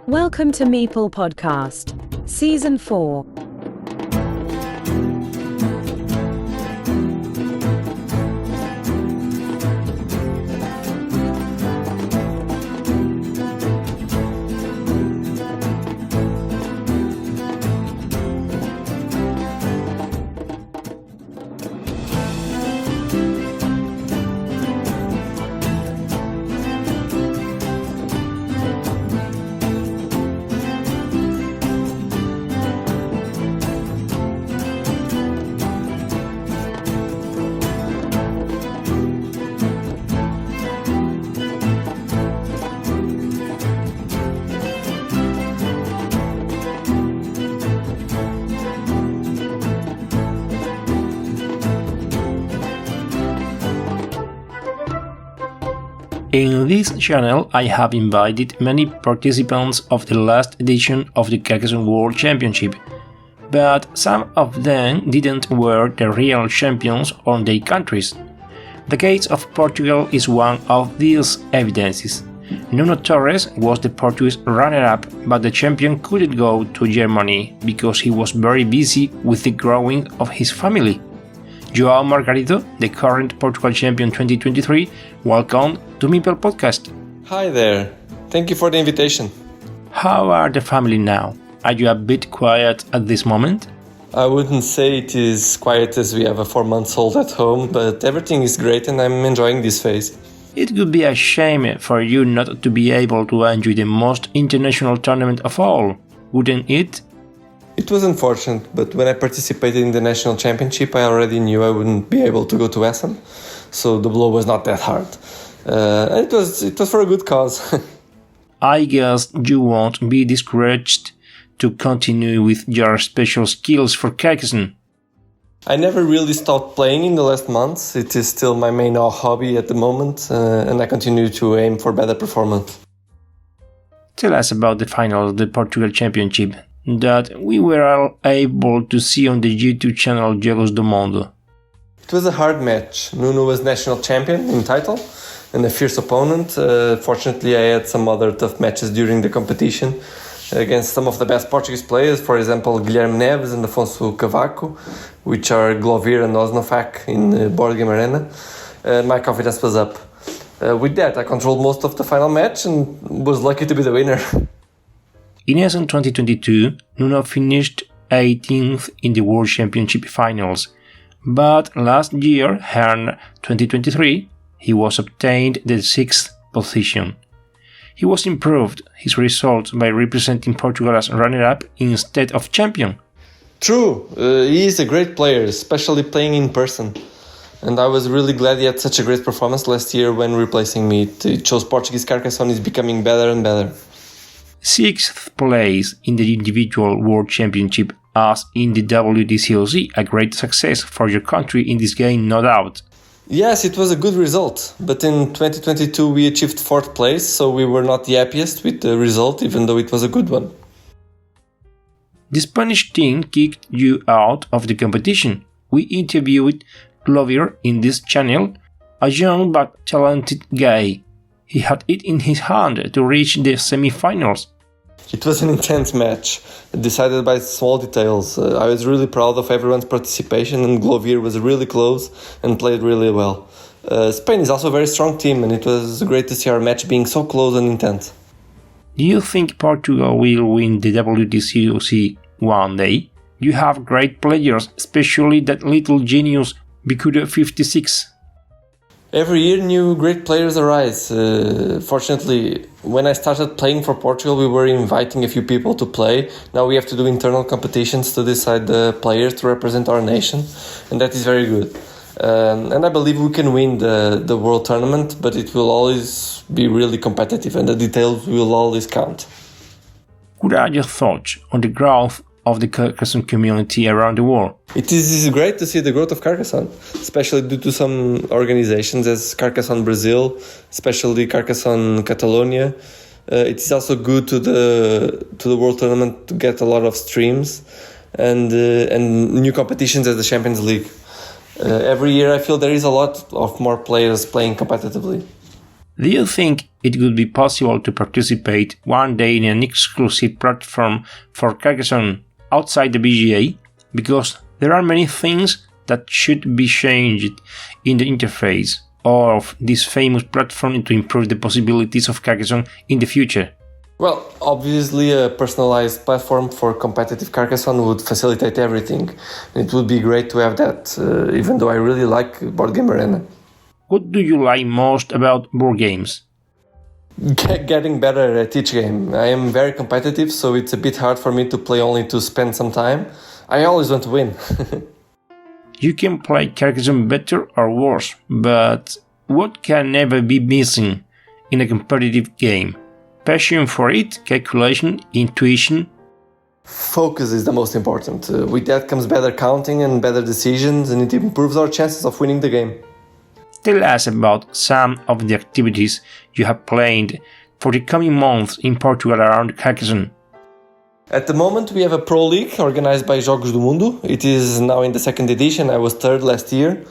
Welcome to Meeple Podcast, Season 4. In this channel I have invited many participants of the last edition of the Carcassonne World Championship, but some of them didn't were the real champions on their countries. The case of Portugal is one of these evidences. Nuno Torres was the Portuguese runner-up, but the champion couldn't go to Germany because he was very busy with the growing of his family. Joao Margarido, the current Portugal champion 2023, welcome to Meeple Podcast. Hi there, thank you for the invitation. How are the family now? Are you a bit quiet at this moment? I wouldn't say it is quiet as we have a 4-month-old at home, but everything is great and I'm enjoying this phase. It would be a shame for you not to be able to enjoy the most international tournament of all, wouldn't it? It was unfortunate, but when I participated in the national championship I already knew I wouldn't be able to go to Essen, so the blow was not that hard. It was for a good cause. I guess you won't be discouraged to continue with your special skills for Carcassonne. I never really stopped playing in the last months. It is still my main hobby at the moment, and I continue to aim for better performance. Tell us about the final of the Portugal Championship that we were all able to see on the YouTube channel Jogos do Mundo. It was a hard match. Nuno was national champion in title and a fierce opponent. Fortunately, I had some other tough matches during the competition against some of the best Portuguese players, for example, Guilherme Neves and Afonso Cavaco, which are Glovir and Osnofac in Board Game Arena. My confidence was up. With that, I controlled most of the final match and was lucky to be the winner. In Essen 2022, Nuno finished 18th in the World Championship finals, but last year, Hern 2023, he was obtained the 6th position. He was improved his results by representing Portugal as runner-up instead of champion. True, he is a great player, especially playing in person. And I was really glad he had such a great performance last year when replacing me. It shows Portuguese Carcassonne is becoming better and better. 6th place in the individual World Championship as in the WDCOC, a great success for your country in this game, no doubt. Yes, it was a good result, but in 2022 we achieved 4th place, so we were not the happiest with the result, even though it was a good one. The Spanish team kicked you out of the competition. We interviewed Glovir in this channel, a young but talented guy. He had it in his hand to reach the semi-finals. It was an intense match, decided by small details. I was really proud of everyone's participation and Glovir was really close and played really well. Spain is also a very strong team and it was great to see our match being so close and intense. Do you think Portugal will win the WDCOC one day? You have great players, especially that little genius Bicuda 56. Every year new great players arise. Fortunately, when I started playing for Portugal, we were inviting a few people to play. Now we have to do internal competitions to decide the players to represent our nation, and that is very good. And I believe we can win the World Tournament, but it will always be really competitive and the details will always count. What are your thoughts on the growth of the Carcassonne community around the world? It is great to see the growth of Carcassonne, especially due to some organizations as Carcassonne Brazil, especially Carcassonne Catalonia. It is also good to the World Tournament to get a lot of streams and new competitions as the Champions League. Every year I feel there is a lot of more players playing competitively. Do you think it would be possible to participate one day in an exclusive platform for Carcassonne outside the BGA? Because there are many things that should be changed in the interface of this famous platform to improve the possibilities of Carcassonne in the future. Well, obviously a personalized platform for competitive Carcassonne would facilitate everything. It would be great to have that, even though I really like Board Game Arena. What do you like most about board games? Getting better at each game. I am very competitive, so it's a bit hard for me to play only to spend some time. I always want to win. You can play Carcassonne better or worse, but what can never be missing in a competitive game? Passion for it, calculation, intuition. Focus is the most important. With that comes better counting and better decisions, and it improves our chances of winning the game. Tell us about some of the activities you have planned for the coming months in Portugal around Carcassonne. At the moment, we have a Pro League organized by Jogos do Mundo. It is now in the second edition. I was third last year.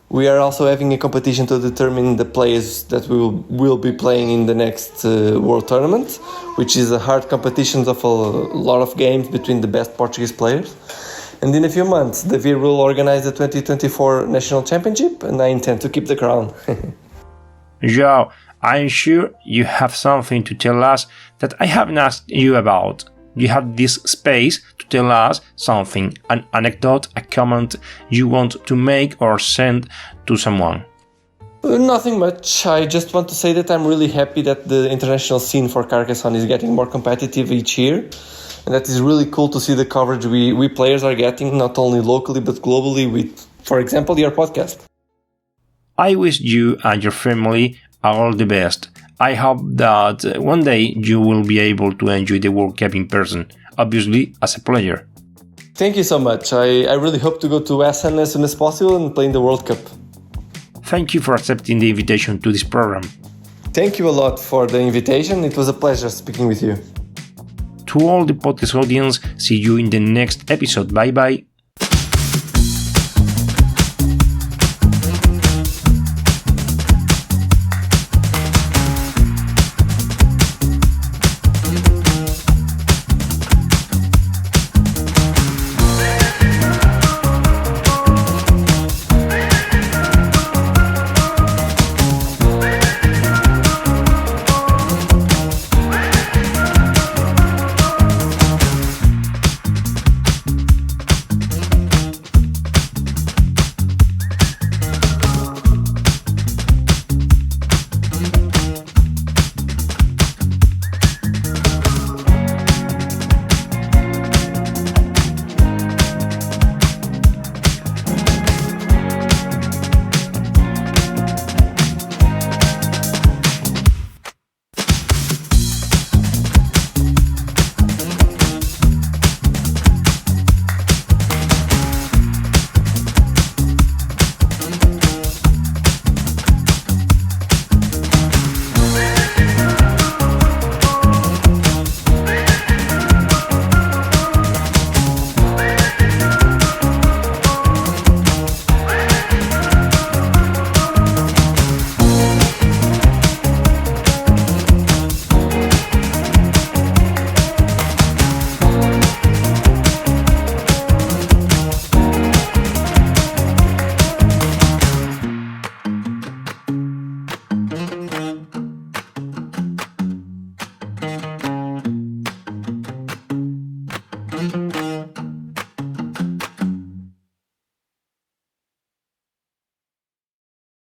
We are also having a competition to determine the players that we will be playing in the next World Tournament, which is a hard competition of a lot of games between the best Portuguese players. And in a few months, the VIR will organize the 2024 National Championship, and I intend to keep the crown. Joao, I'm sure you have something to tell us that I haven't asked you about. You have this space to tell us something, an anecdote, a comment you want to make or send to someone. Nothing much. I just want to say that I'm really happy that the international scene for Carcassonne is getting more competitive each year. And that is really cool to see the coverage we players are getting, not only locally but globally with, for example, your podcast. I wish you and your family all the best. I hope that one day you will be able to enjoy the World Cup in person, obviously as a player. Thank you so much. I really hope to go to Essen as soon as possible and play in the World Cup. Thank you for accepting the invitation to this program. Thank you a lot for the invitation. It was a pleasure speaking with you. To all the podcast audience, see you in the next episode. Bye bye.